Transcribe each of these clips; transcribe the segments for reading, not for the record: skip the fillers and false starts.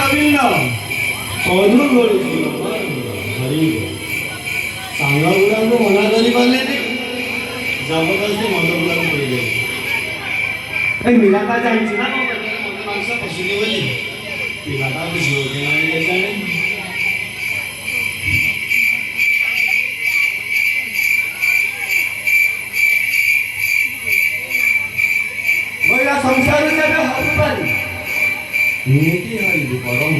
गोविंद मधु गळुची हरी सांगा गुरांना मना करी पाले ते जबरदस्ती मधु गुरांना पहिले ए मिलाता जायची ना मग माणसं पसुली बोली मिलाता खुशी होते ना त्याच्याने महिला संसाराच्या हातपारी नीती हरिबू परम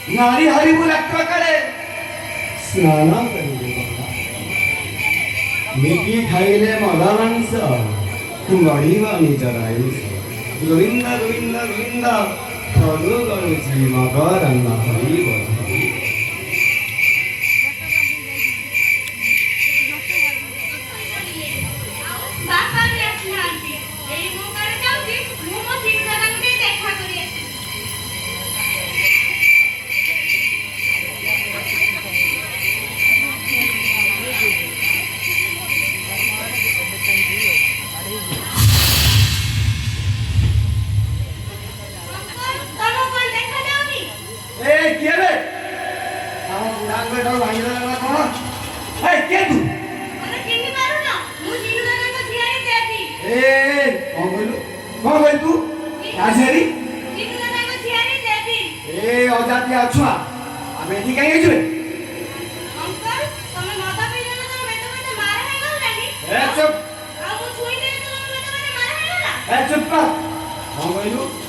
नारी हरिबू लागतो कडे स्नान करिबू नीती खाइले मला माणसं तू गडीवानी जराईस गोविंद गोविंद गोविंद फलू गळुची मकरंद हरी बोल चुप कर